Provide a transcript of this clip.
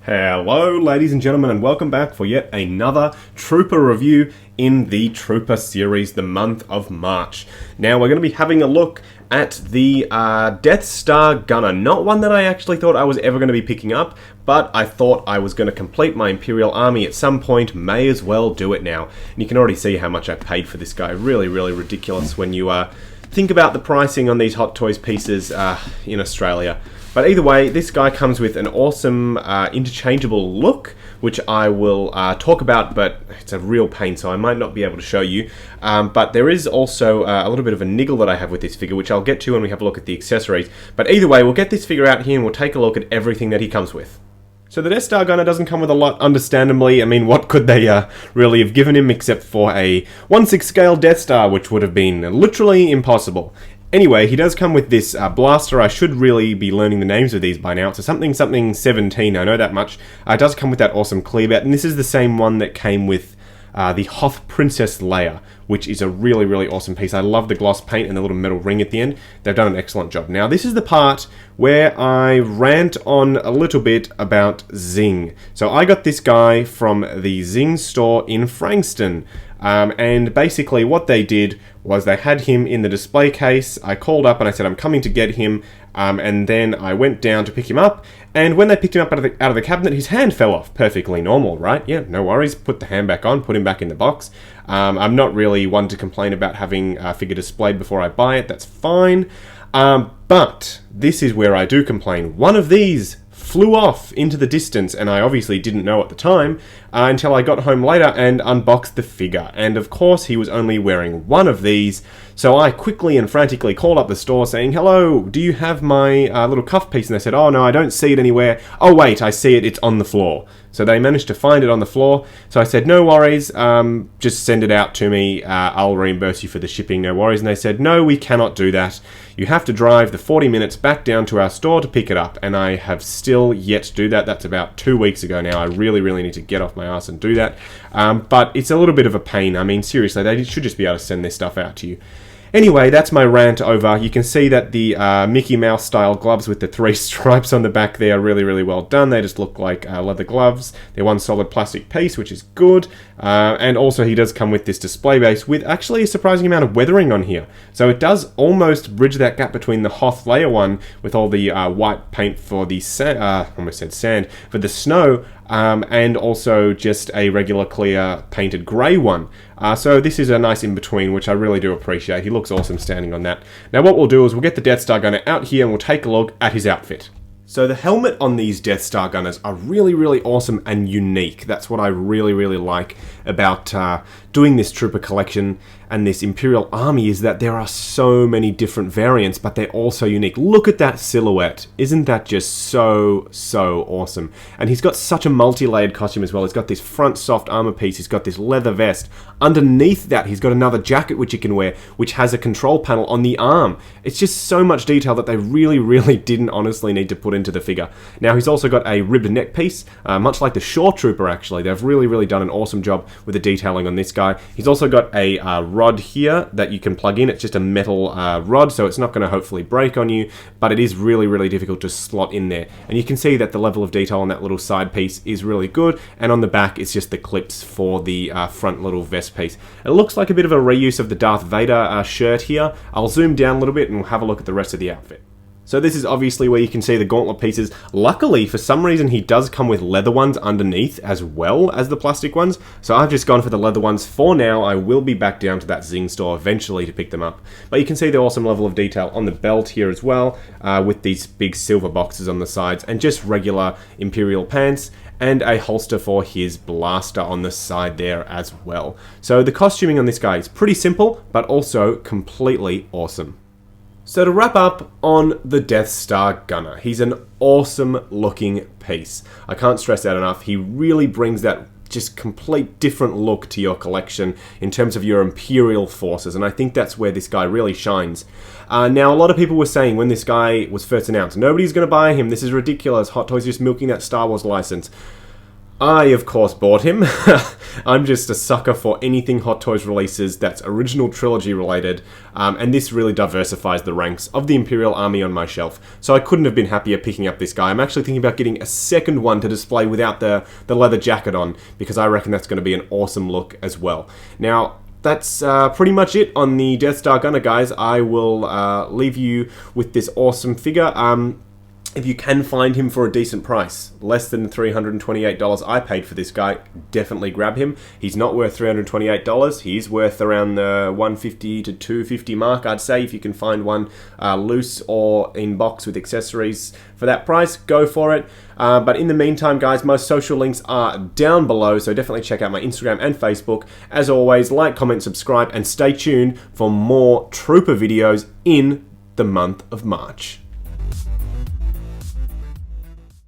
Hello ladies and gentlemen, and welcome back for yet another Trooper review in the Trooper series, the month of March. Now we're going to be having a look at the Death Star Gunner. Not one that I actually thought I was ever going to be picking up, but I thought I was going to complete my Imperial Army at some point, may as well do it now. And you can already see how much I paid for this guy. Really, really ridiculous when you think about the pricing on these Hot Toys pieces in Australia. But either way, this guy comes with an awesome interchangeable look, which I will talk about, but it's a real pain, so I might not be able to show you. But there is also a little bit of a niggle that I have with this figure, which I'll get to when we have a look at the accessories. But either way, we'll get this figure out here and we'll take a look at everything that he comes with. So the Death Star Gunner doesn't come with a lot, understandably. I mean, what could they really have given him except for a 1/6 scale Death Star, which would have been literally impossible. Anyway, he does come with this blaster. I should really be learning the names of these by now. It's a something 17, I know that much. It does come with that awesome clear bat, and this is the same one that came with the Hoth Princess Leia, which is a really, really awesome piece. I love the gloss paint and the little metal ring at the end. They've done an excellent job. Now, this is the part where I rant on a little bit about Zing. So I got this guy from the Zing store in Frankston. And basically what they did was they had him in the display case. I called up and I said, I'm coming to get him. And then I went down to pick him up. And when they picked him up out of the cabinet, his hand fell off. Perfectly normal, right? Yeah, no worries. Put the hand back on, put him back in the box. I'm not really one to complain about having a figure displayed before I buy it. That's fine. But this is where I do complain. One of these flew off into the distance, and I obviously didn't know at the time until I got home later and unboxed the figure. And of course, he was only wearing one of these, so I quickly and frantically called up the store saying, hello, do you have my little cuff piece? And they said, oh no, I don't see it anywhere. Oh wait, I see it, it's on the floor. So they managed to find it on the floor. So I said, no worries, just send it out to me. I'll reimburse you for the shipping, no worries. And they said, no, we cannot do that. You have to drive the 40 minutes back down to our store to pick it up. And I have still yet to do that. That's about 2 weeks ago now. I really, really need to get off my ass and do that. But it's a little bit of a pain. I mean, seriously, they should just be able to send this stuff out to you. Anyway, that's my rant over. You can see that the Mickey Mouse style gloves with the 3 stripes on the back there are really, really well done. They just look like leather gloves. They're one solid plastic piece, which is good. And also he does come with this display base with actually a surprising amount of weathering on here. So it does almost bridge that gap between the Hoth Leia one with all the white paint for the almost said sand, for the snow, and also just a regular clear painted grey one. So this is a nice in-between, which I really do appreciate. He looks awesome standing on that. Now what we'll do is we'll get the Death Star Gunner out here and we'll take a look at his outfit. So the helmet on these Death Star Gunners are really, really awesome and unique. That's what I really, really like about doing this Trooper collection and this Imperial Army, is that there are so many different variants, but they're all so unique. Look at that silhouette. Isn't that just so, so awesome? And he's got such a multi-layered costume as well. He's got this front soft armor piece. He's got this leather vest. Underneath that, he's got another jacket which he can wear, which has a control panel on the arm. It's just so much detail that they really, really didn't honestly need to put into the figure. Now, he's also got a ribbed neck piece, much like the Shore Trooper, actually. They've really, really done an awesome job with the detailing on this guy. He's also got a rod here that you can plug in. It's just a metal rod, so it's not going to hopefully break on you, but it is really, really difficult to slot in there. And you can see that the level of detail on that little side piece is really good, and on the back it's just the clips for the front little vest piece. It looks like a bit of a reuse of the Darth Vader shirt here. I'll zoom down a little bit and we'll have a look at the rest of the outfit. So this is obviously where you can see the Gauntlet pieces. Luckily, for some reason, he does come with leather ones underneath as well as the plastic ones. So I've just gone for the leather ones for now. I will be back down to that Zing store eventually to pick them up. But you can see the awesome level of detail on the belt here as well, with these big silver boxes on the sides, and just regular Imperial pants, and a holster for his blaster on the side there as well. So the costuming on this guy is pretty simple, but also completely awesome. So to wrap up on the Death Star Gunner, he's an awesome looking piece. I can't stress that enough. He really brings that just complete different look to your collection in terms of your Imperial forces, and I think that's where this guy really shines. Now, a lot of people were saying when this guy was first announced, nobody's going to buy him, this is ridiculous, Hot Toys just milking that Star Wars license. I, of course, bought him. I'm just a sucker for anything Hot Toys releases that's original trilogy related, and this really diversifies the ranks of the Imperial Army on my shelf. So I couldn't have been happier picking up this guy. I'm actually thinking about getting a second one to display without the leather jacket on, because I reckon that's going to be an awesome look as well. Now, that's pretty much it on the Death Star Gunner, guys. I will leave you with this awesome figure. If you can find him for a decent price, less than $328 I paid for this guy, definitely grab him. He's not worth $328. He's worth around the $150 to $250 mark, I'd say. If you can find one loose or in box with accessories for that price, go for it. But in the meantime, guys, most social links are down below, so definitely check out my Instagram and Facebook. As always, like, comment, subscribe, and stay tuned for more Trooper videos in the month of March.